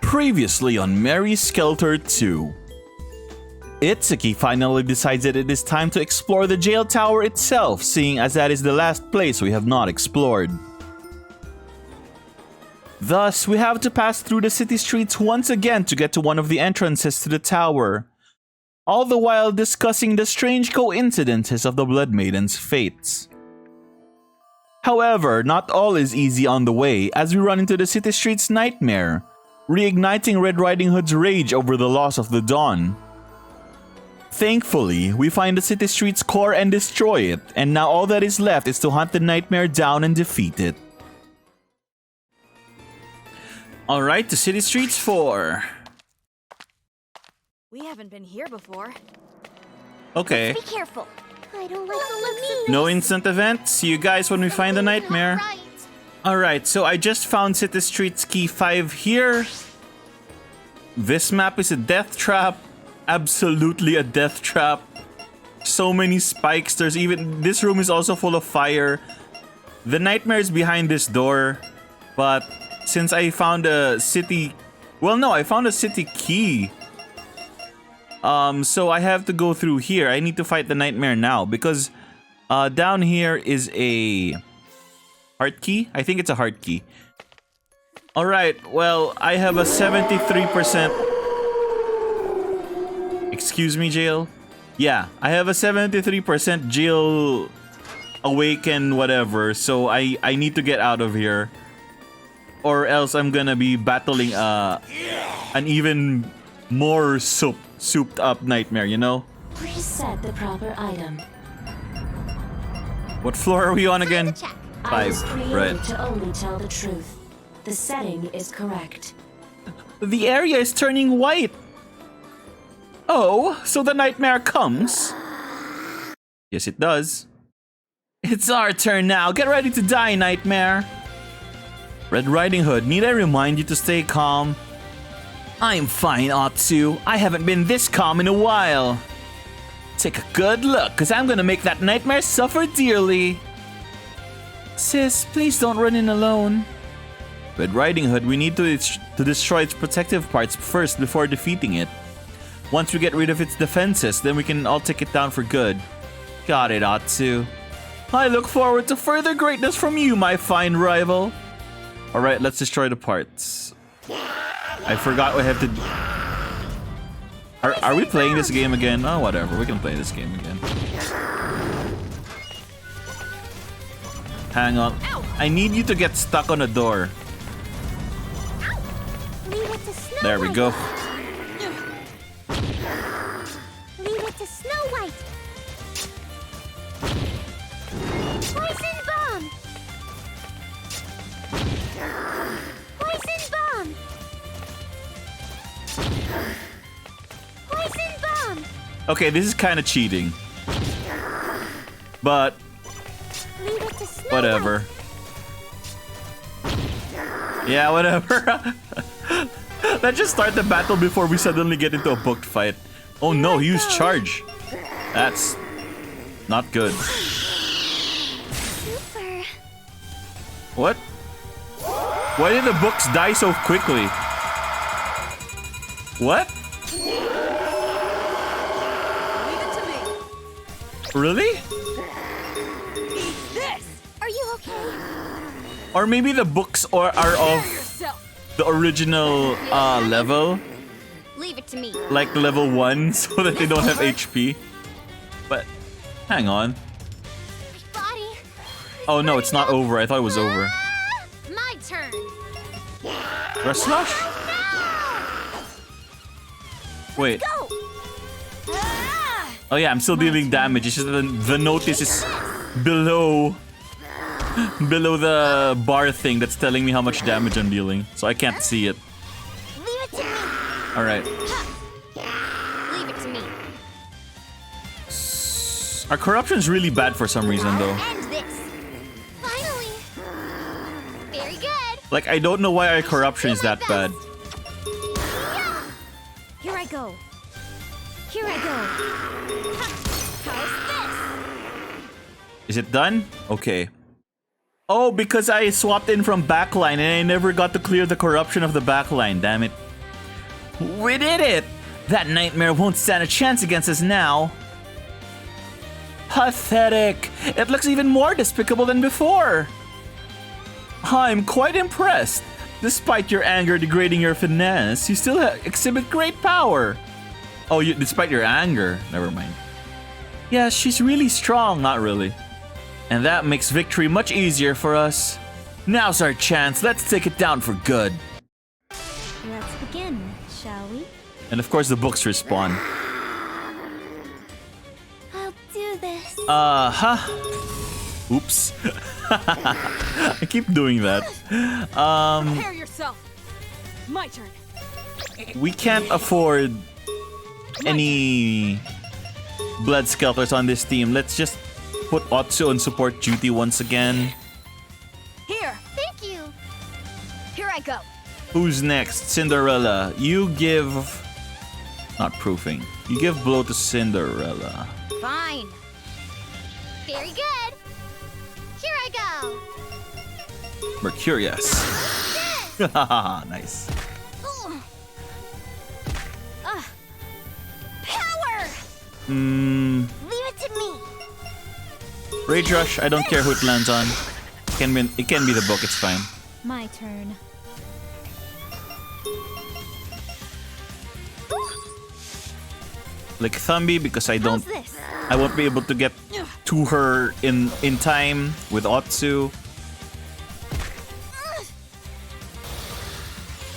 Previously on Mary Skelter 2. Itsuki finally decides that it is time to explore the jail tower itself, seeing as that is the last place we have not explored. Thus, we have to pass through the city streets once again to get to one of the entrances to the tower, all the while discussing the strange coincidences of the Blood Maiden's fates. However, not all is easy on the way as we run into the city streets nightmare, reigniting Red Riding Hood's rage over the loss of the Dawn. Thankfully, we find the city streets core and destroy it, and now all that is left is to hunt the nightmare down and defeat it. Alright, to City Streets 4. We haven't been here before. Okay. Be careful. I don't like the looks. No instant event. See you guys when we find the nightmare. Alright, so I just found City Streets Key 5 here. This map is a death trap. Absolutely a death trap. So many spikes. There's even... This room is also full of fire. The nightmare is behind this door. But since I found a city... Well, no, I found a city key. So I have to go through here. I need to fight the nightmare now because down here is a heart key. I think it's a heart key. Alright, well, I have a 73%... Excuse me, jail? Yeah, I have a 73% jail awaken whatever, so I need to get out of here. Or else I'm gonna be battling an even more souped up nightmare, you know? Please set the proper item. What floor are we on again? 5, right. To only tell the truth. The setting is correct. The area is turning white. Oh, so the nightmare comes? Yes, it does. It's our turn now. Get ready to die, nightmare. Red Riding Hood, need I remind you to stay calm? I'm fine, Atsu. I haven't been this calm in a while. Take a good look, cause I'm gonna make that nightmare suffer dearly. Sis, please don't run in alone. Red Riding Hood, we need to destroy its protective parts first before defeating it. Once we get rid of its defenses, then we can all take it down for good. Got it, Atsu. I look forward to further greatness from you, my fine rival. Alright, let's destroy the parts. I forgot we have to do... Are we playing this game again? Oh, whatever. We can play this game again. Hang on. I need you to get stuck on a door. There we go. Leave it to Snow White. Poison bomb. Poison bomb. Poison bomb. Okay, this is kind of cheating. But Leave it to Snow whatever. Yeah, whatever. Let's just start the battle before we suddenly get into a booked fight. Oh no, he used charge. That's not good. Super. What? Why did the books die so quickly? What? Leave it to me. Really? This. Are you okay? Or maybe the books are of the original level? Leave it to me. Like level 1 so that they don't have HP. But hang on. My body. Oh no, it's not over. I thought it was over. My turn. Press slash? Wait. Go. Oh yeah, I'm still dealing damage. It's just that the notice is below the bar thing that's telling me how much damage I'm dealing. So I can't see it. Leave it to me. Alright. Leave it to me. Our corruption's really bad for some reason though. End this. Finally. Very good. Like, I don't know why our corruption is that bad. Here I go. Here I go. How's Is it done? Okay. Oh, because I swapped in from backline and I never got to clear the corruption of the backline. Damn it. We did it! That nightmare won't stand a chance against us now. Pathetic! It looks even more despicable than before. I'm quite impressed. Despite your anger degrading your finesse, you still exhibit great power. Oh, despite your anger. Never mind. Yeah, she's really strong. Not really. And that makes victory much easier for us. Now's our chance. Let's take it down for good. Let's begin, shall we? And of course the books respawn. I'll do this. Oops. I keep doing that. Prepare yourself. My turn. We can't afford any blood skelters on this team. Let's just put Otsu on support duty once again. Here. Thank you. Here I go. Who's next? Cinderella. You give... Not proofing. You give blow to Cinderella. Fine. Very good. Here I go. Mercurius. Nice. Power! Hmm. Leave it to me. Rage Rush. I don't care who it lands on. It can be the book. It's fine. My turn. Like Thumby because I How's this? won't be able to get to her in time with Otsu.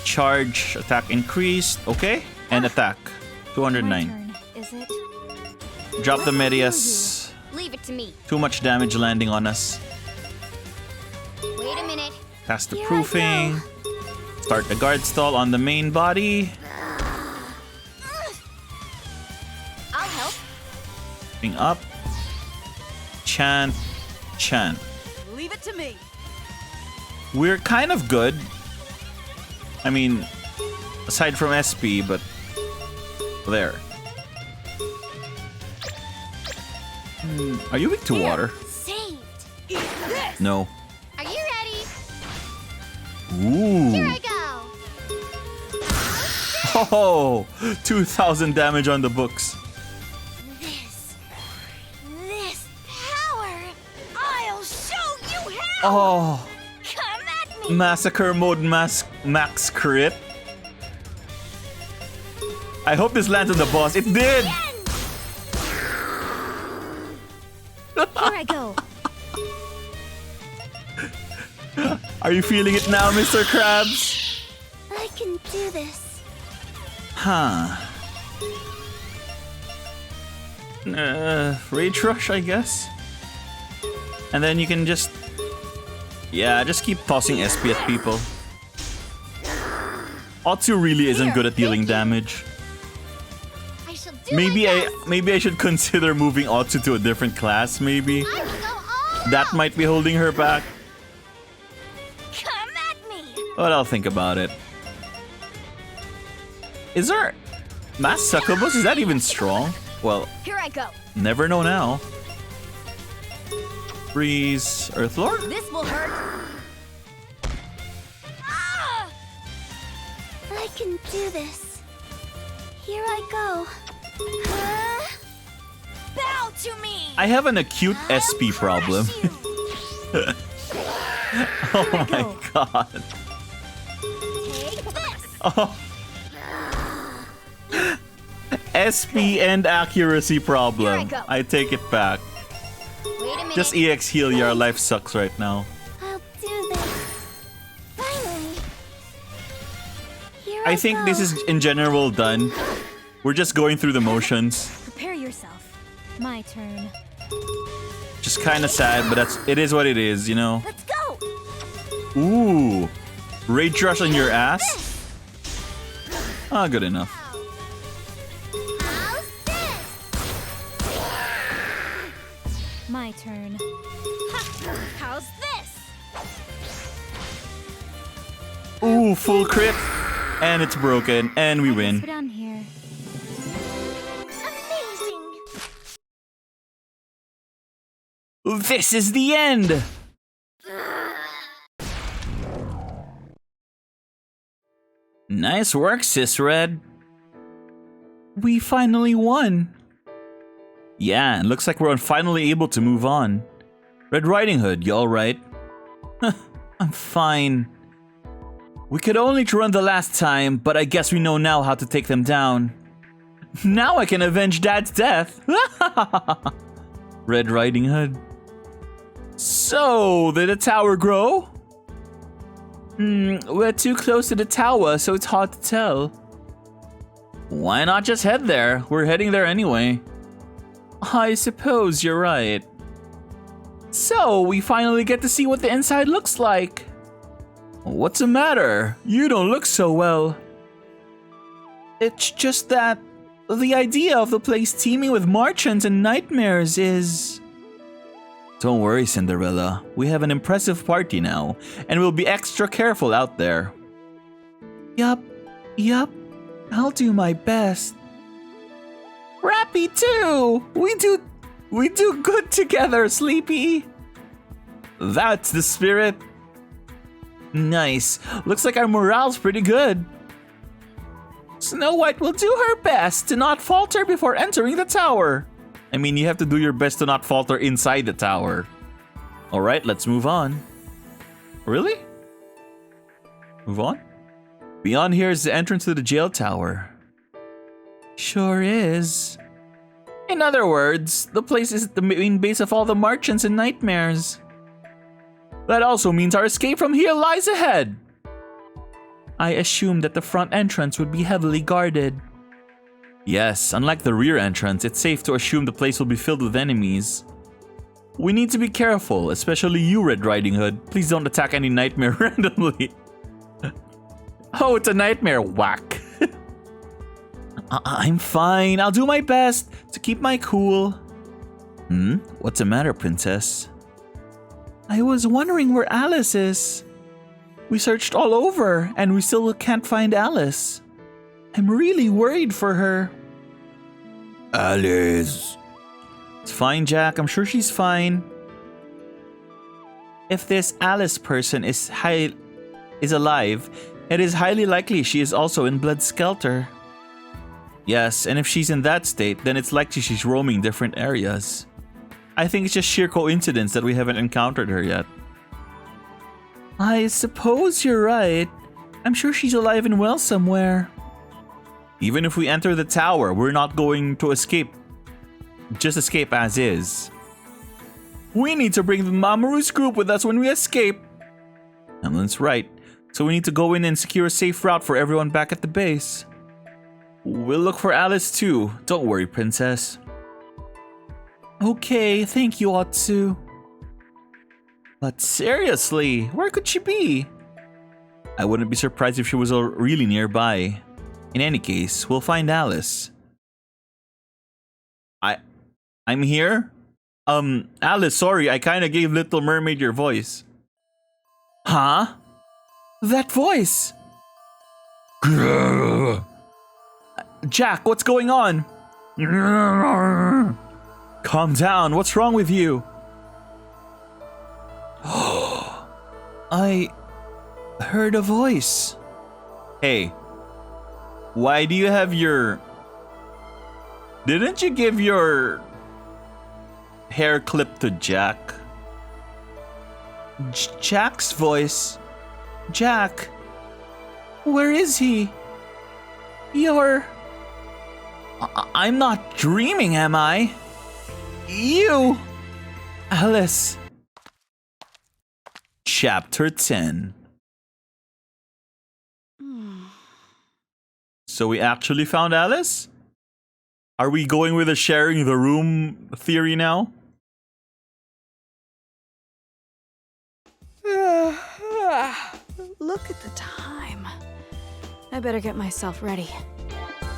Charge, attack increased, okay? And attack, My 209. turn, is it? Drop the Medias. Leave it to me. Too much damage landing on us. Wait a minute. Cast the Here I proofing. Start the guard stall on the main body. I'll help. Moving up. Chant, chant. Leave it to me. We're kind of good. I mean, aside from SP, but there. Are you weak to water? Saved. Eat this. No. Are you ready? Ooh. Here I go. Oh, 2,000 damage on the books. This power. I'll show you how. Oh, Come at me. massacre mode max crit. I hope this lands on the boss. It did. Here I go. Are you feeling it now, Mr. Krabs? I can do this. Huh. Rage Rush, I guess. And then you can just... Yeah, just keep tossing SP at people. Otsu really isn't Here, good at dealing thank you. damage. I shall do Maybe my best. maybe I should consider moving Otsu to a different class, maybe. I will go all That out. might be holding her back. Come at me. But I'll think about it. Is there... Mass Succubus? Is that even strong? Well, Here I go. never know now. Freeze. Earthlord? This will hurt. Ah! I can do this. Here I go. Bow to me. I have an acute SP problem. Oh my god. Take this. Oh. SP and accuracy problem. Here I go. I take it back. Wait a minute. Just EX heal, your life sucks right now. I'll do this. Finally. Here I think go. this is in general done. We're just going through the motions. Prepare yourself. My turn. Just kind of sad, but it is what it is, you know. Let's go. Ooh. Rage Rush on your ass? Ah, good enough. How's this? My turn. How's this? Ooh, full crit. And it's broken. And we win. Put on here. Amazing. This is the end! Nice work, Sis Red. We finally won. Yeah, it looks like we're finally able to move on. Red Riding Hood, you alright? I'm fine. We could only run the last time, but I guess we know now how to take them down. Now I can avenge Dad's death. Red Riding Hood. So, did the tower grow? We're too close to the tower, so it's hard to tell. Why not just head there? We're heading there anyway. I suppose you're right. So, we finally get to see what the inside looks like. What's the matter? You don't look so well. It's just that the idea of the place teeming with marchands and nightmares is... Don't worry, Cinderella. We have an impressive party now, and we'll be extra careful out there. Yup. I'll do my best. Rappy too! We do good together, Sleepy! That's the spirit. Nice. Looks like our morale's pretty good. Snow White will do her best to not falter before entering the tower. I mean, you have to do your best to not falter inside the tower. Alright, let's move on. Really? Move on? Beyond here is the entrance to the jail tower. Sure is. In other words, the place is the main base of all the marchands and nightmares. That also means our escape from here lies ahead. I assumed that the front entrance would be heavily guarded. Yes, unlike the rear entrance, it's safe to assume the place will be filled with enemies. We need to be careful, especially you, Red Riding Hood. Please don't attack any nightmare randomly. Oh, it's a nightmare. Whack. I'm fine. I'll do my best to keep my cool. What's the matter, Princess? I was wondering where Alice is. We searched all over, and we still can't find Alice. I'm really worried for her. Alice. It's fine, Jack. I'm sure she's fine. If this Alice person is alive, it is highly likely she is also in Blood Skelter. Yes, and if she's in that state, then it's likely she's roaming different areas. I think it's just sheer coincidence that we haven't encountered her yet. I suppose you're right. I'm sure she's alive and well somewhere. Even if we enter the tower, we're not going to escape. Just escape as is. We need to bring the Mamoru's group with us when we escape. That's right. So we need to go in and secure a safe route for everyone back at the base. We'll look for Alice too. Don't worry, Princess. Okay, thank you, Otsu. But seriously, where could she be? I wouldn't be surprised if she was really nearby. In any case, we'll find Alice. I'm here? Alice, sorry, I kinda gave Little Mermaid your voice. Huh? That voice! Jack, what's going on? Calm down, what's wrong with you? I heard a voice. Hey, why do you have your... Didn't you give your hair clip to Jack? Jack's voice? Jack? Where is he? I'm not dreaming, am I? You! Alice. Chapter 10. So we actually found Alice? Are we going with a sharing the room theory now? Look at the time. I better get myself ready.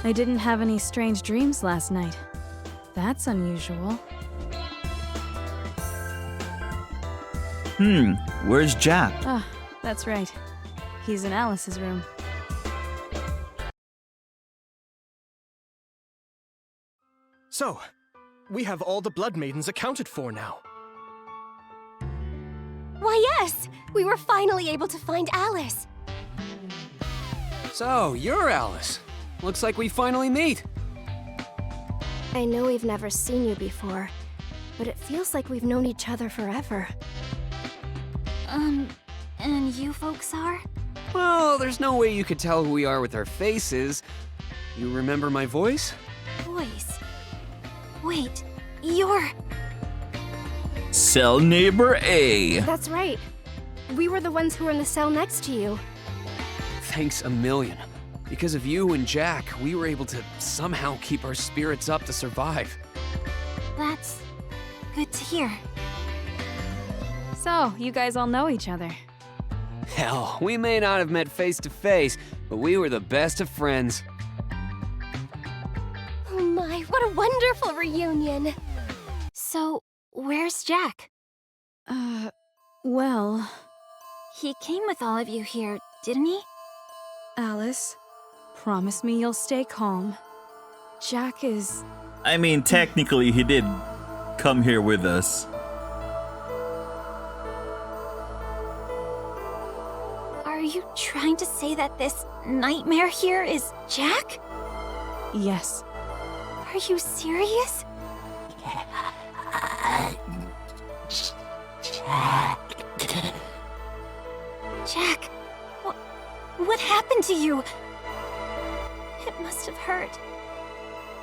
I didn't have any strange dreams last night. That's unusual. Where's Jack? Ah, that's right. He's in Alice's room. So, we have all the Blood Maidens accounted for now. Why, yes! We were finally able to find Alice. So, you're Alice. Looks like we finally meet. I know we've never seen you before, but it feels like we've known each other forever. And you folks are? Well, there's no way you could tell who we are with our faces. You remember my voice? Voice. Wait, you're... Cell neighbor A. That's right. We were the ones who were in the cell next to you. Thanks a million. Because of you and Jack, we were able to somehow keep our spirits up to survive. That's good to hear. So, you guys all know each other. Hell, we may not have met face to face, but we were the best of friends. Oh my, what a wonderful reunion! So, where's Jack? Well, He came with all of you here, didn't he? Alice, promise me you'll stay calm. Jack is... I mean, technically, he did come here with us. Are you trying to say that this nightmare here is Jack? Yes. Are you serious? Jack, what happened to you? It must have hurt.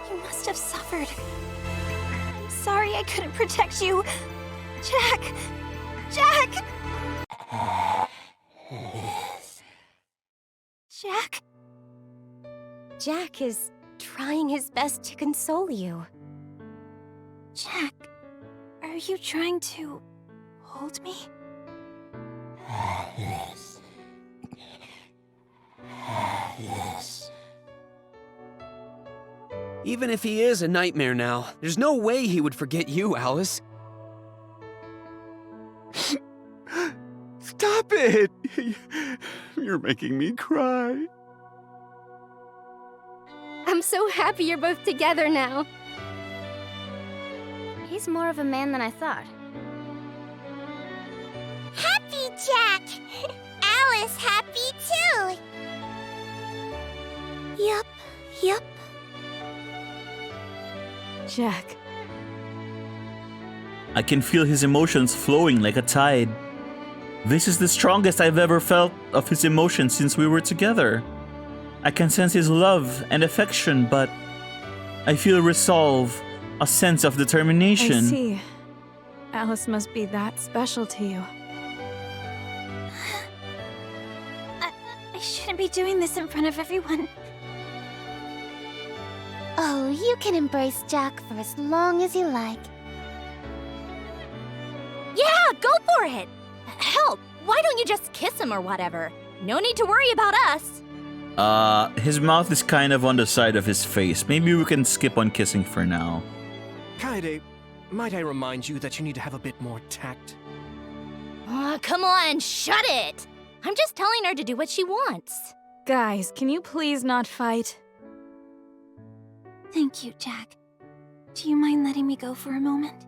You must have suffered. I'm sorry I couldn't protect you. Jack! Jack! Jack? Jack is trying his best to console you. Jack, are you trying to hold me? Even if he is a nightmare now, there's no way he would forget you, Alice. Stop it! You're making me cry. I'm so happy you're both together now. He's more of a man than I thought. Happy Jack! Alice happy too! Yup. Jack. I can feel his emotions flowing like a tide. This is the strongest I've ever felt of his emotions since we were together. I can sense his love and affection, but I feel resolve, a sense of determination. I see. Alice must be that special to you. I shouldn't be doing this in front of everyone. Oh, you can embrace Jack for as long as you like. Yeah, go for it! Help! Why don't you just kiss him or whatever? No need to worry about us. His mouth is kind of on the side of his face. Maybe we can skip on kissing for now. Kaede, might I remind you that you need to have a bit more tact? Come on, shut it! I'm just telling her to do what she wants. Guys, can you please not fight? Thank you, Jack. Do you mind letting me go for a moment?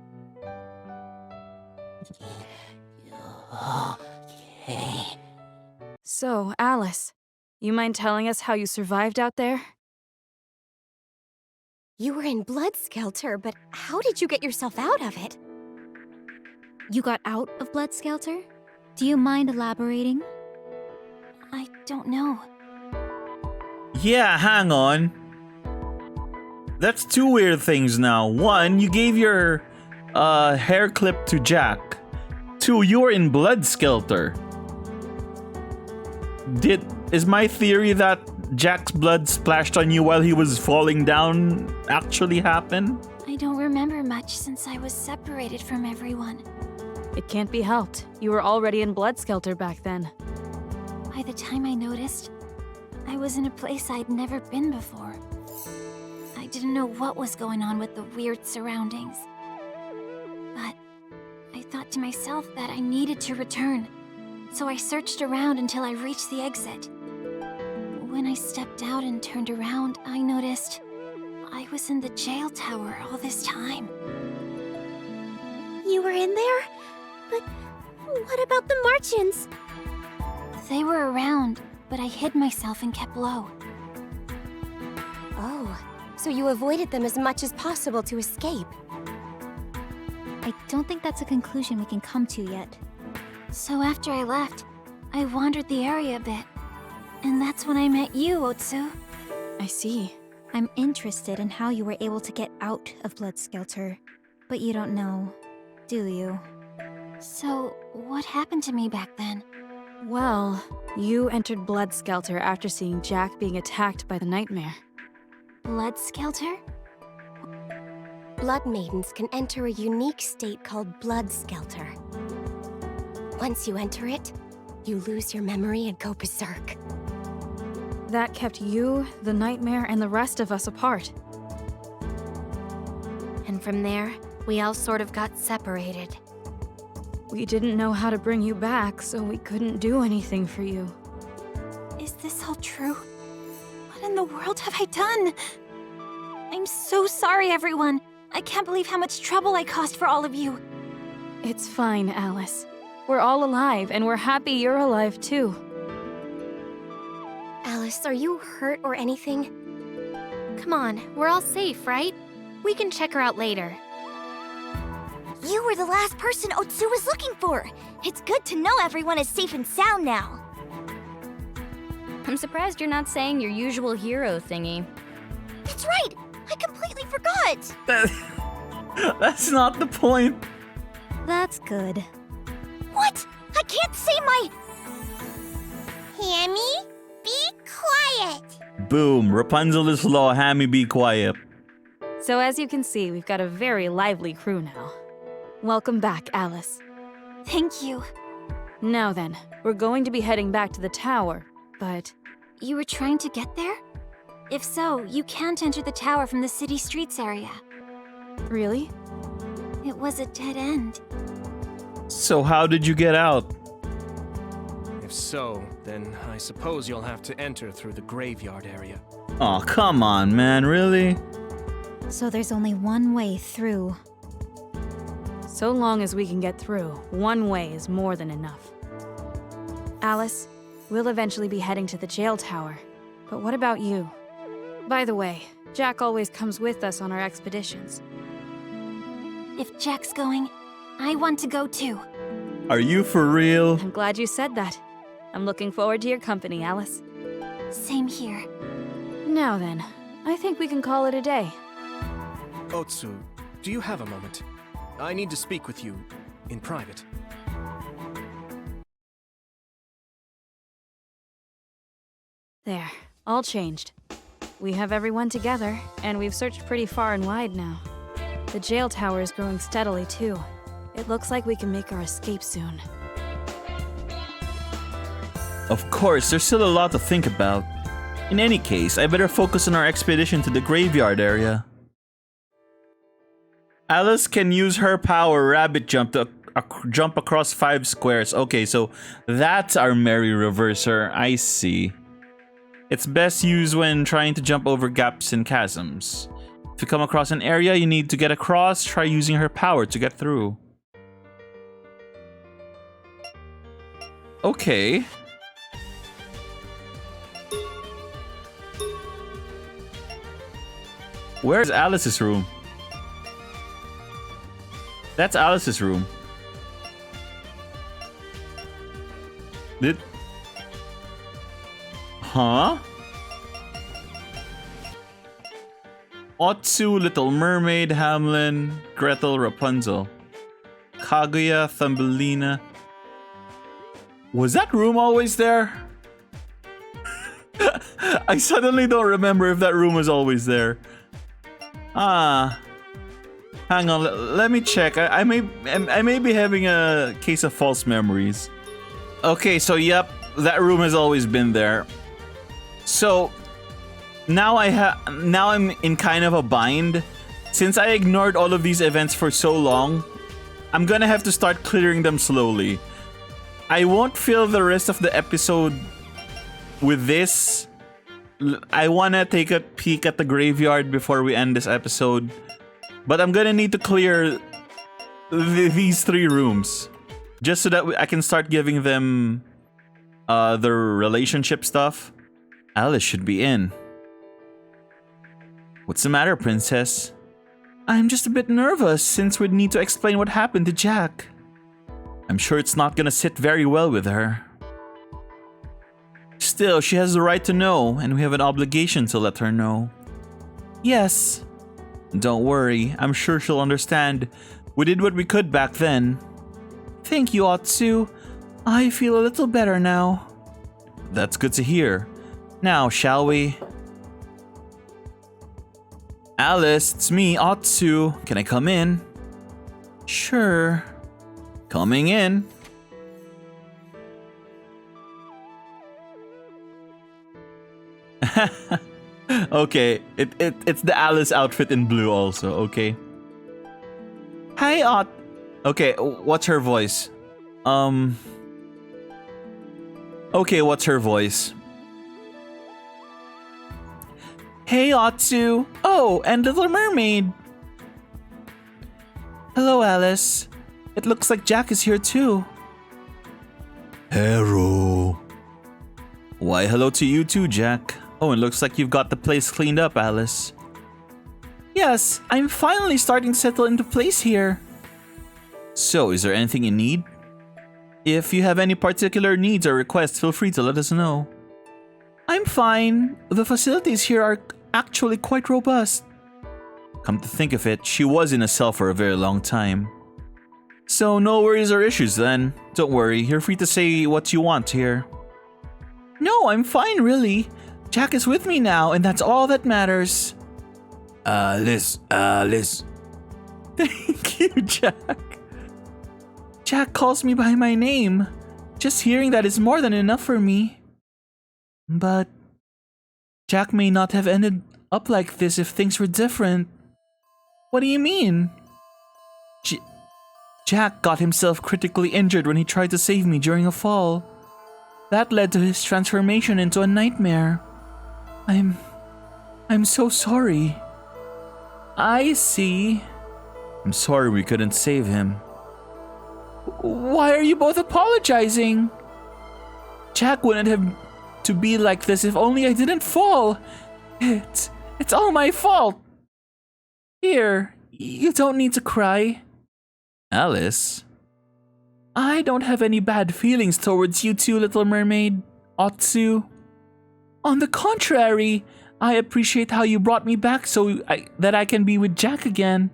So, Alice, you mind telling us how you survived out there? You were in Blood Skelter, but how did you get yourself out of it? You got out of Blood Skelter? Do you mind elaborating? I don't know. Yeah, hang on. That's two weird things now. One, you gave your hair clip to Jack. Two, you were in Blood Skelter. Is my theory that Jack's blood splashed on you while he was falling down actually happen? I don't remember much since I was separated from everyone. It can't be helped. You were already in Blood Skelter back then. By the time I noticed, I was in a place I'd never been before. I didn't know what was going on with the weird surroundings. But I thought to myself that I needed to return, so I searched around until I reached the exit. When I stepped out and turned around, I noticed I was in the jail tower all this time. You were in there? But what about the Martians? They were around, but I hid myself and kept low. Oh, so you avoided them as much as possible to escape. I don't think that's a conclusion we can come to yet. So after I left, I wandered the area a bit. And that's when I met you, Otsu. I see. I'm interested in how you were able to get out of Blood Skelter, but you don't know, do you? So, what happened to me back then? Well, you entered Blood Skelter after seeing Jack being attacked by the nightmare. Blood Skelter? Blood Maidens can enter a unique state called Blood Skelter. Once you enter it, you lose your memory and go berserk. That kept you, the nightmare, and the rest of us apart. And from there, we all sort of got separated. We didn't know how to bring you back, so we couldn't do anything for you. Is this all true? What in the world have I done? I'm so sorry, everyone. I can't believe how much trouble I caused for all of you. It's fine, Alice. We're all alive, and we're happy you're alive, too. Alice, are you hurt or anything? Come on, we're all safe, right? We can check her out later. You were the last person Otsu was looking for. It's good to know everyone is safe and sound now. I'm surprised you're not saying your usual hero thingy. That's right! I completely forgot! That's not the point. That's good. What? I can't say my... Hammy, be quiet! Boom. Rapunzel is law. Hammy, be quiet. So as you can see, we've got a very lively crew now. Welcome back, Alice. Thank you. Now then, we're going to be heading back to the tower, but... You were trying to get there? If so, you can't enter the tower from the city streets area. Really? It was a dead end. So how did you get out? If so, then I suppose you'll have to enter through the graveyard area. Oh, come on, man. Really? So there's only one way through. So long as we can get through, one way is more than enough. Alice, we'll eventually be heading to the jail tower. But what about you? By the way, Jack always comes with us on our expeditions. If Jack's going, I want to go too. Are you for real? I'm glad you said that. I'm looking forward to your company, Alice. Same here. Now then, I think we can call it a day. Otsu, do you have a moment? I need to speak with you in private. There, all changed. We have everyone together, and we've searched pretty far and wide now. The jail tower is growing steadily, too. It looks like we can make our escape soon. Of course, there's still a lot to think about. In any case, I better focus on our expedition to the graveyard area. Alice can use her power rabbit jump to jump across 5 squares. Okay, so that's our Mary Reverser. I see. It's best used when trying to jump over gaps and chasms. If you come across an area you need to get across, try using her power to get through. Okay. Where's Alice's room? That's Alice's room. Huh? Otsu, Little Mermaid, Hamlin, Gretel, Rapunzel, Kaguya, Thumbelina. Was that room always there? I suddenly don't remember if that room was always there. Ah. Hang on, let me check. I may be having a case of false memories. Okay, so yep, that room has always been there. So now I'm in kind of a bind. Since I ignored all of these events for so long, I'm gonna have to start clearing them slowly. I won't fill the rest of the episode with this. I wanna take a peek at the graveyard before we end this episode. But I'm gonna need to clear these 3 rooms. Just so that I can start giving them their relationship stuff. Alice should be in. What's the matter, princess? I'm just a bit nervous since we'd need to explain what happened to Jack. I'm sure it's not gonna sit very well with her. Still, she has the right to know, and we have an obligation to let her know. Yes. Don't worry, I'm sure she'll understand. We did what we could back then. Thank you, Otsu. I feel a little better now. That's good to hear. Now, shall we? Alice, it's me, Otsu. Can I come in? Sure. Coming in. Okay, it's the Alice outfit in blue also, okay. Hi, Ot. Okay, what's her voice? Okay, what's her voice? Hey, Otsu. Oh, and Little Mermaid. Hello, Alice. It looks like Jack is here too. Hello. Why, hello to you too, Jack. Oh, it looks like you've got the place cleaned up, Alice. Yes, I'm finally starting to settle into place here. So, is there anything you need? If you have any particular needs or requests, feel free to let us know. I'm fine. The facilities here are actually quite robust. Come to think of it, she was in a cell for a very long time. So no worries or issues then. Don't worry, you're free to say what you want here. No, I'm fine really. Jack is with me now and that's all that matters. Alice. Thank you, Jack. Jack calls me by my name. Just hearing that is more than enough for me. But Jack may not have ended up like this if things were different. What do you mean? Jack got himself critically injured when he tried to save me during a fall. That led to his transformation into a nightmare. I'm so sorry. I see. I'm sorry we couldn't save him. Why are you both apologizing? Jack wouldn't have to be like this if only I didn't fall. It's all my fault. Here, you don't need to cry. Alice? I don't have any bad feelings towards you two, Little Mermaid, Otsu. On the contrary, I appreciate how you brought me back that I can be with Jack again.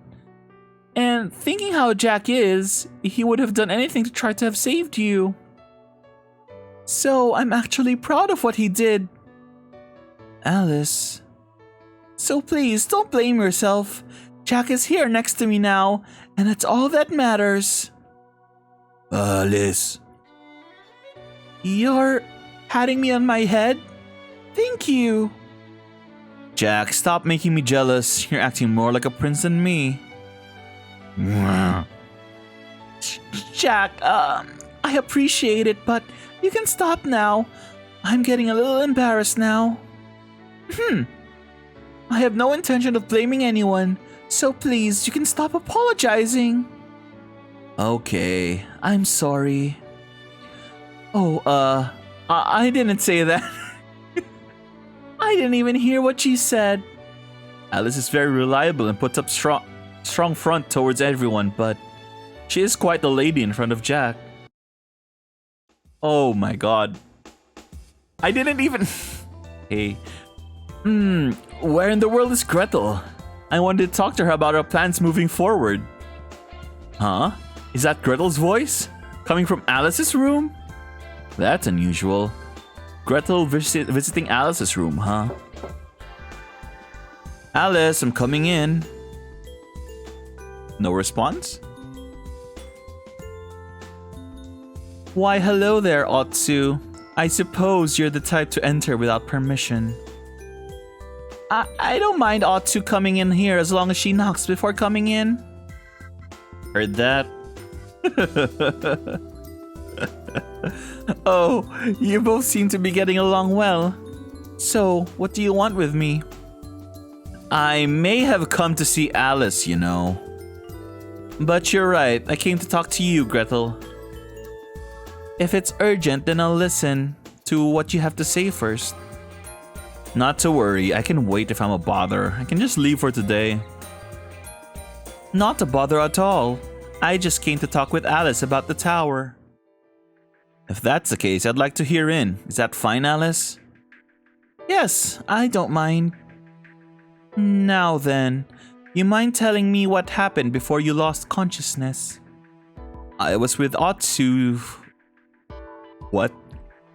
And thinking how Jack is, he would have done anything to try to have saved you. So I'm actually proud of what he did. Alice. So please, don't blame yourself. Jack is here next to me now, and that's all that matters. Alice. You're patting me on my head? Thank you. Jack, stop making me jealous. You're acting more like a prince than me. Jack, I appreciate it, but you can stop now. I'm getting a little embarrassed now. I have no intention of blaming anyone, so please, you can stop apologizing. Okay, I'm sorry. Oh, I didn't say that. I didn't even hear what she said. Alice is very reliable and puts up strong front towards everyone, but she is quite the lady in front of Jack. Oh my god. I didn't even... Hey. Where in the world is Gretel? I wanted to talk to her about our plans moving forward. Huh? Is that Gretel's voice? Coming from Alice's room? That's unusual. Gretel visiting Alice's room, huh? Alice, I'm coming in. No response? Why, hello there, Otsu. I suppose you're the type to enter without permission. I don't mind Otsu coming in here as long as she knocks before coming in. Heard that? Oh, you both seem to be getting along well. So, what do you want with me? I may have come to see Alice, you know. But you're right, I came to talk to you, Gretel. If it's urgent, then I'll listen to what you have to say first. Not to worry, I can wait if I'm a bother. I can just leave for today. Not a bother at all. I just came to talk with Alice about the tower. If that's the case, I'd like to hear in. Is that fine, Alice? Yes, I don't mind. Now then, you mind telling me what happened before you lost consciousness? I was with Otsu... What?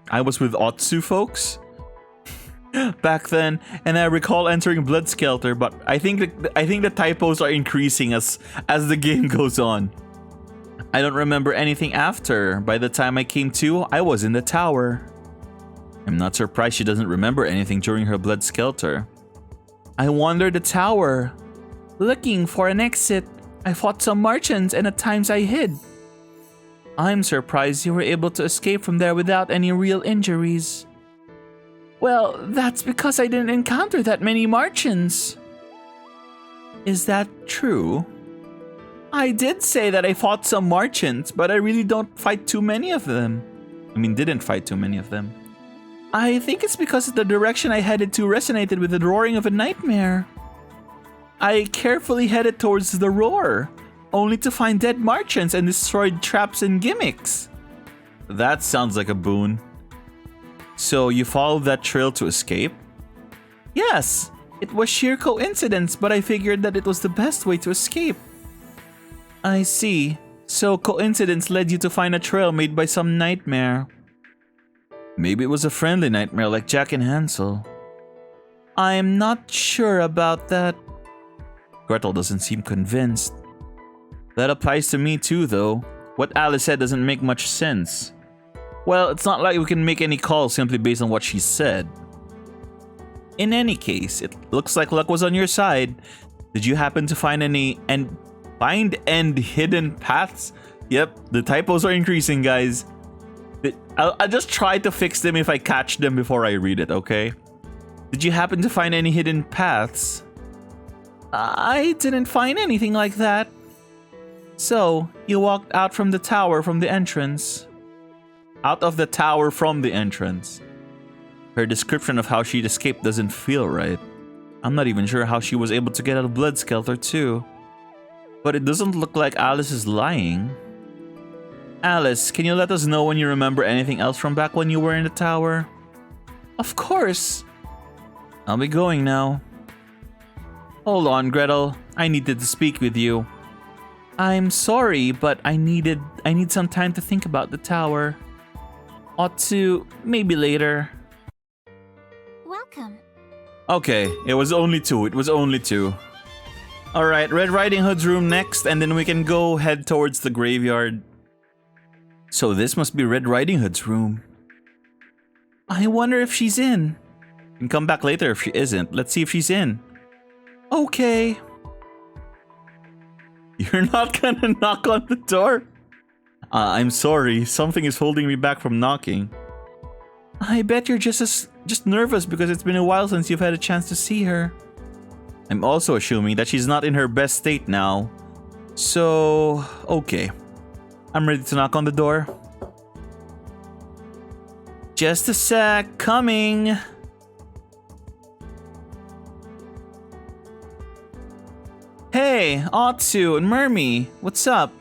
I was with Otsu, folks? Back then, and I recall entering Blood Skelter, but I think the typos are increasing as the game goes on. I don't remember anything after. By the time I came to, I was in the tower. I'm not surprised she doesn't remember anything during her Blood Skelter. I wandered the tower, looking for an exit. I fought some merchants and at times I hid. I'm surprised you were able to escape from there without any real injuries. Well, that's because I didn't encounter that many merchants. Is that true? I did say that I fought some merchants, but I really don't fight too many of them. Didn't fight too many of them. I think it's because the direction I headed to resonated with the roaring of a nightmare. I carefully headed towards the roar, only to find dead merchants and destroyed traps and gimmicks. That sounds like a boon. So you followed that trail to escape? Yes, it was sheer coincidence, but I figured that it was the best way to escape. I see. So coincidence led you to find a trail made by some nightmare. Maybe it was a friendly nightmare like Jack and Hansel. I'm not sure about that. Gretel doesn't seem convinced. That applies to me too, though. What Alice said doesn't make much sense. Well, it's not like we can make any calls simply based on what she said. In any case, it looks like luck was on your side. Did you happen to find any hidden paths? Yep, the typos are increasing, guys. I'll just try to fix them if I catch them before I read it, okay? Did you happen to find any hidden paths? I didn't find anything like that. So, you walked out from the tower from the entrance. Out of the tower from the entrance. Her description of how she'd escaped doesn't feel right. I'm not even sure how she was able to get out of Blood Skelter too. But it doesn't look like Alice is lying. Alice, can you let us know when you remember anything else from back when you were in the tower? Of course. I'll be going now. Hold on, Gretel. I needed to speak with you. I'm sorry, but I need some time to think about the tower. Ought to, maybe later. Welcome. Okay, it was only two. Alright, Red Riding Hood's room next, and then we can go head towards the graveyard. So this must be Red Riding Hood's room. I wonder if she's in. You can come back later if she isn't. Let's see if she's in. Okay. You're not gonna knock on the door? I'm sorry. Something is holding me back from knocking. I bet you're just nervous because it's been a while since you've had a chance to see her. I'm also assuming that she's not in her best state now. So, okay. I'm ready to knock on the door. Just a sec, coming. Hey, Otsu and Mermy, what's up?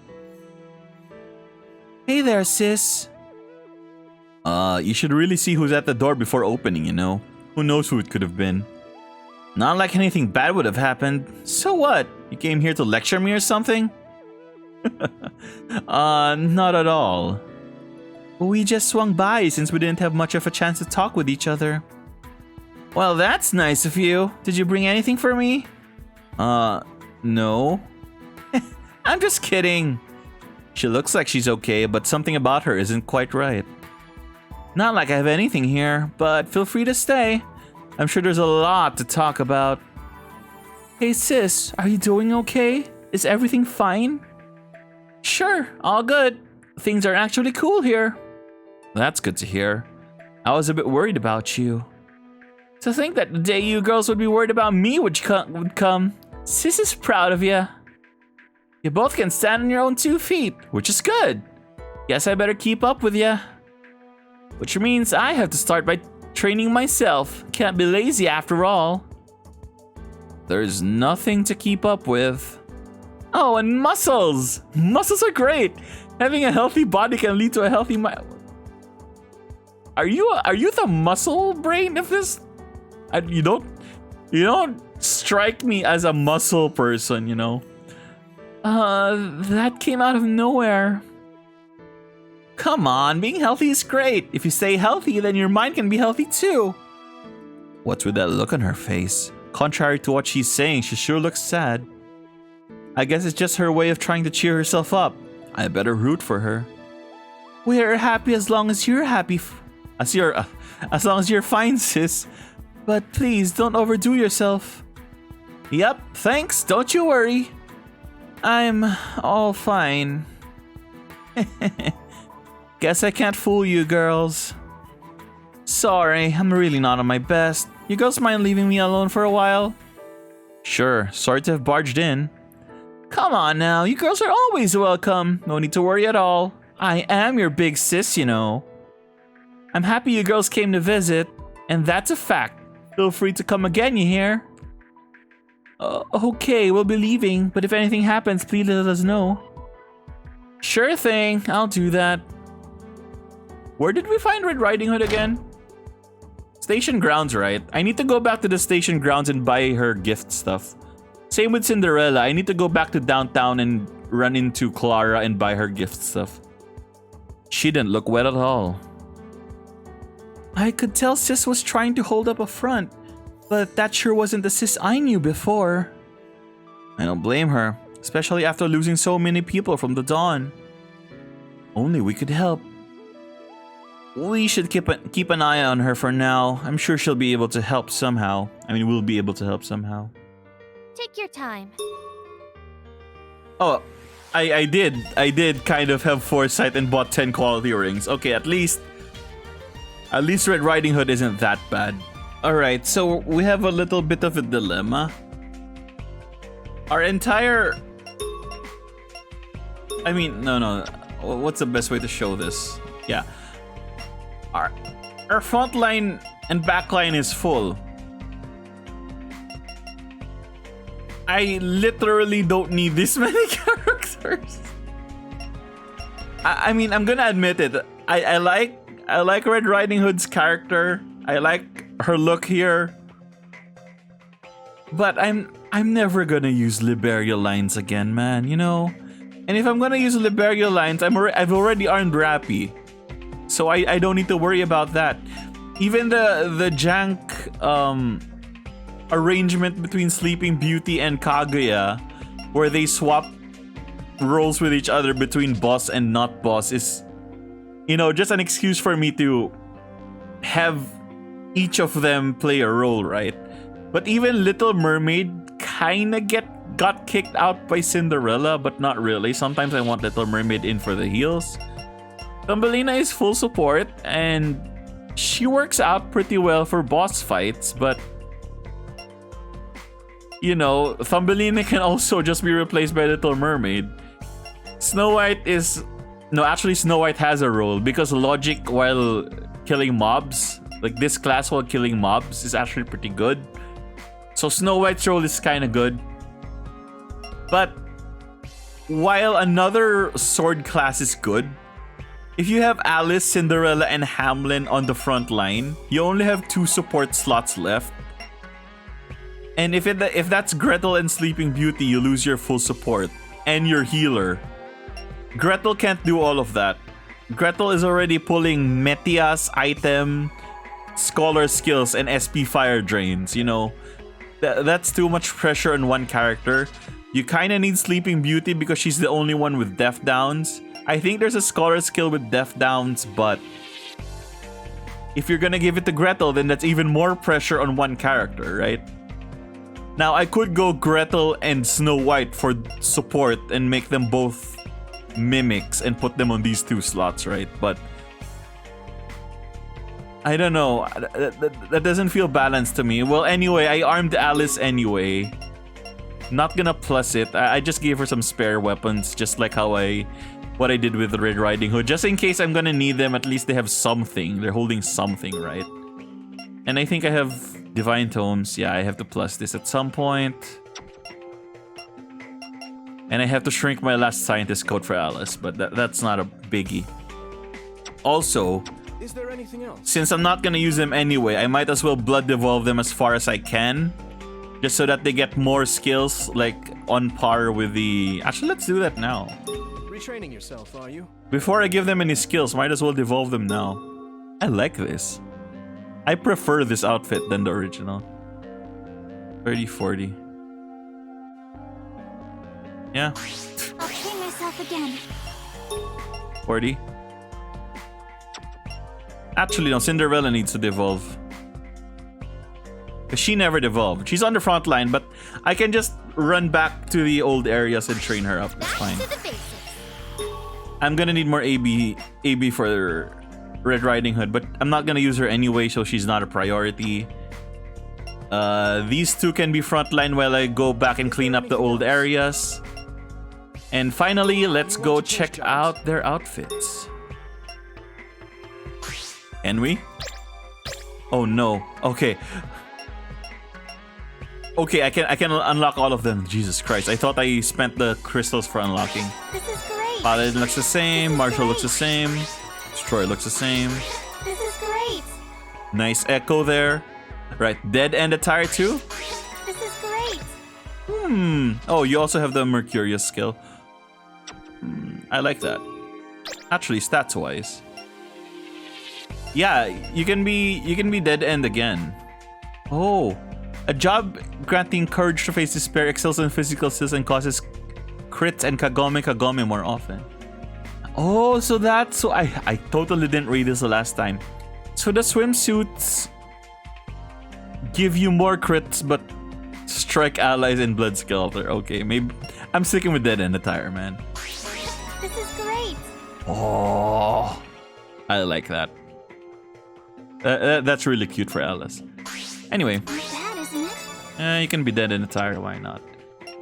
Hey there, sis. You should really see who's at the door before opening, you know? Who knows who it could have been? Not like anything bad would have happened. So what? You came here to lecture me or something? Not at all. We just swung by since we didn't have much of a chance to talk with each other. Well, that's nice of you. Did you bring anything for me? No. I'm just kidding. She looks like she's okay, but something about her isn't quite right. Not like I have anything here, but feel free to stay. I'm sure there's a lot to talk about. Hey sis, are you doing okay? Is everything fine? Sure, all good. Things are actually cool here. That's good to hear. I was a bit worried about you. To think that the day you girls would be worried about me would come. Sis is proud of you. You both can stand on your own 2 feet, which is good. Guess I better keep up with you. Which means I have to start by Training myself. Can't be lazy after all. There's nothing to keep up with. Oh, and muscles! Muscles are great! Having a healthy body can lead to a healthy mind. Are you the muscle brain of this? You don't strike me as a muscle person, you know. That came out of nowhere. Come on, being healthy is great. If you stay healthy, then your mind can be healthy too. What's with that look on her face? Contrary to what she's saying, she sure looks sad. I guess it's just her way of trying to cheer herself up. I better root for her. We're happy as long as you're happy. As long as you're fine, sis. But please don't overdo yourself. Yep, thanks. Don't you worry. I'm all fine. Guess I can't fool you girls. Sorry, I'm really not on my best. You girls mind leaving me alone for a while? Sure, sorry to have barged in. Come on now, you girls are always welcome. No need to worry at all. I am your big sis, you know. I'm happy you girls came to visit, and that's a fact. Feel free to come again, you hear? Okay, we'll be leaving, but if anything happens, please let us know. Sure thing, I'll do that. Where did we find Red Riding Hood again? Station grounds, right? I need to go back to the station grounds and buy her gift stuff. Same with Cinderella. I need to go back to downtown and run into Clara and buy her gift stuff. She didn't look wet at all. I could tell Sis was trying to hold up a front, but that sure wasn't the Sis I knew before. I don't blame her, especially after losing so many people from the dawn. Only we could help. We should keep an eye on her for now. I'm sure she'll be able to help somehow. I mean, we'll be able to help somehow. Take your time. Oh, I did kind of have foresight and bought 10 quality rings. Okay, at least Red Riding Hood isn't that bad. Alright, so we have a little bit of a dilemma. Our entire... I mean, no. What's the best way to show this? Yeah. Our front line and back line is full. I literally don't need this many characters. I mean, I'm gonna admit it. I like Red Riding Hood's character. I like her look here. But I'm never gonna use Liberia lines again, man, you know? And if I'm gonna use Liberia lines, I've already earned Rappy. So I don't need to worry about that. Even the jank arrangement between Sleeping Beauty and Kaguya, where they swap roles with each other between boss and not boss, is, you know, just an excuse for me to have each of them play a role, right? But even Little Mermaid kinda got kicked out by Cinderella, but not really. Sometimes I want Little Mermaid in for the heels. Thumbelina is full support, and she works out pretty well for boss fights, but you know, Thumbelina can also just be replaced by Little Mermaid. Snow White is... No, actually Snow White has a role, because logic while killing mobs, like this class while killing mobs, is actually pretty good. So Snow White's role is kind of good. But while another sword class is good, if you have Alice, Cinderella, and Hamlin on the front line, you only have 2 support slots left. And if that's Gretel and Sleeping Beauty, you lose your full support and your healer. Gretel can't do all of that. Gretel is already pulling Metias, item, scholar skills, and SP fire drains, you know. That's too much pressure on one character. You kinda need Sleeping Beauty because she's the only one with death downs. I think there's a scholar skill with death downs, but if you're gonna give it to Gretel, then that's even more pressure on one character, right? Now, I could go Gretel and Snow White for support and make them both mimics and put them on these 2 slots, right? But I don't know. That doesn't feel balanced to me. Well, anyway, I armed Alice anyway. Not gonna plus it. I just gave her some spare weapons, just like what I did with the Red Riding Hood. Just in case I'm gonna need them, at least they have something. They're holding something, right? And I think I have Divine Tomes. Yeah, I have to plus this at some point. And I have to shrink my last scientist coat for Alice, but that's not a biggie. Also, Is there anything else? since I'm not gonna use them anyway, I might as well blood devolve them as far as I can. Just so that they get more skills, like on par with the... Actually, let's do that now. Retraining yourself, are you? Before I give them any skills, might as well devolve them now. I like this. I prefer this outfit than the original. 30, 40. Yeah. I'll train myself again. 40. Actually, no, Cinderella needs to devolve. Because she never devolved. She's on the front line, but I can just run back to the old areas and train her up. It's fine. I'm gonna need more AB for Red Riding Hood, but I'm not gonna use her anyway, so she's not a priority. These two can be frontline while I go back and clean up the old areas. And finally, let's go check out their outfits. Can we? Oh no. Okay. Okay, I can unlock all of them. Jesus Christ. I thought I spent the crystals for unlocking. This is great. Paladin looks the same. Marshall looks the same. Destroyer looks the same. This is great. Nice echo there. Right, dead end attire too? This is great. Oh, you also have the Mercurius skill. I like that. Actually, stats wise. Yeah, you can be dead end again. Oh. A job granting courage to face despair, excels in physical skills, and causes crits and kagome more often. Oh, so that's... So I totally didn't read this the last time. So the swimsuits give you more crits, but strike allies in Blood Skelter. Okay, maybe... I'm sticking with dead end attire, man. This is great. Oh, I like that. That's really cute for Alice. Anyway. You can be dead in attire, why not?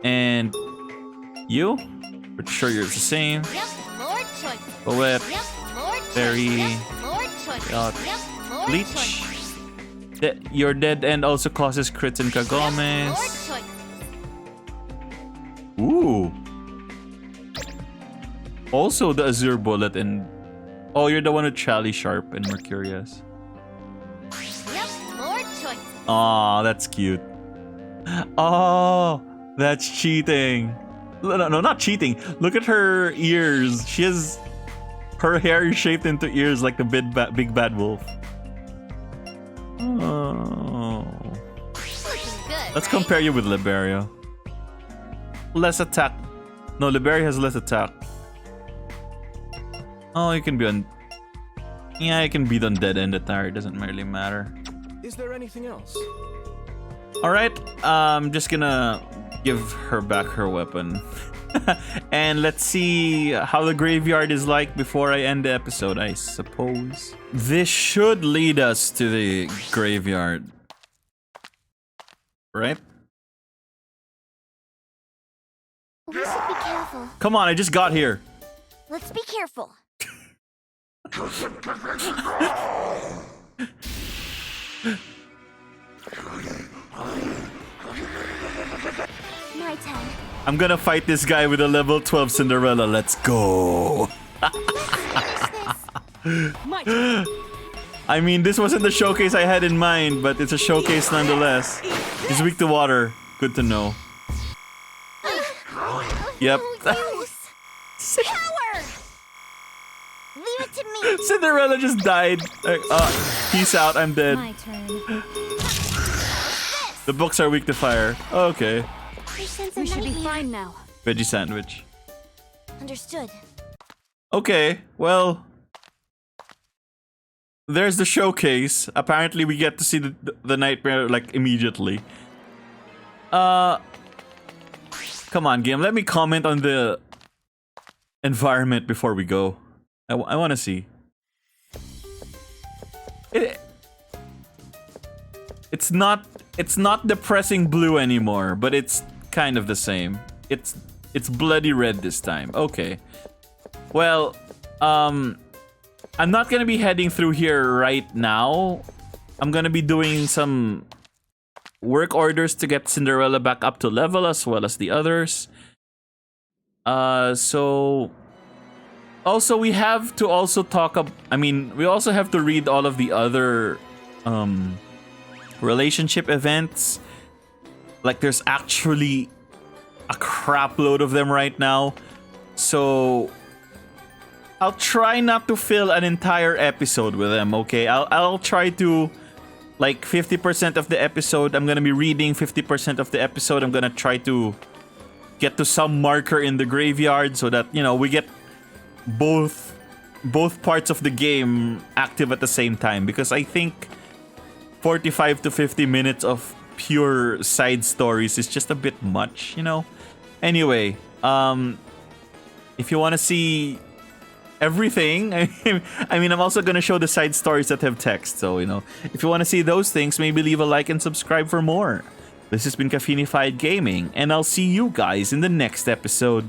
And you? Pretty sure you're the same. Yep, Lord Choice. Poet. Yep, Lord Fairy. Yep, Lord Choice. Yacht. Yep, Lord Bleach. Your dead end also causes crits and kagomes. Lord Choice. Ooh. Also the Azure Bullet and... Oh, you're the one with Chally Sharp and Mercurius. Yep, Lord Choice. Aw, that's cute. Oh, that's cheating. No, not cheating. Look at her ears. She has... Her hair is shaped into ears like the big bad wolf. Oh. Good, Let's compare you with Liberia. Less attack. No, Liberia has less attack. Oh, you can be on... Yeah, you can beat on dead end attire. It doesn't really matter. Is there anything else? Alright, I'm just gonna give her back her weapon. And let's see how the graveyard is like before I end the episode, I suppose. This should lead us to the graveyard. Right? We should be careful. Come on, I just got here. Let's be careful. My turn. I'm gonna fight this guy with a level 12 Cinderella. Let's go. I mean, this wasn't the showcase I had in mind, but it's a showcase nonetheless. He's weak to water. Good to know. Yep. Power! Leave it to me. Cinderella just died. Peace out, I'm dead. My turn. The books are weak to fire. Okay. We should be fine now. Veggie sandwich. Understood. Okay, well... There's the showcase. Apparently we get to see the nightmare, like, immediately. Come on, game. Let me comment on the environment before we go. I want to see. It's not depressing blue anymore, but it's kind of the same. It's bloody red this time. Okay. Well, I'm not gonna be heading through here right now. I'm gonna be doing some work orders to get Cinderella back up to level as well as the others. So also we have to also talk we also have to read all of the other relationship events. Like there's actually a crap load of them right now. So I'll try not to fill an entire episode with them, okay? I'll try to, like, 50% of the episode, I'm gonna be reading. 50% of the episode, I'm gonna try to get to some marker in the graveyard so that, you know, we get both parts of the game active at the same time. Because I think 45 to 50 minutes of pure side stories is just a bit much, you know? Anyway, if you want to see everything, I mean, I'm also going to show the side stories that have text. So, you know, if you want to see those things, maybe leave a like and subscribe for more. This has been Caffeinified Gaming, and I'll see you guys in the next episode.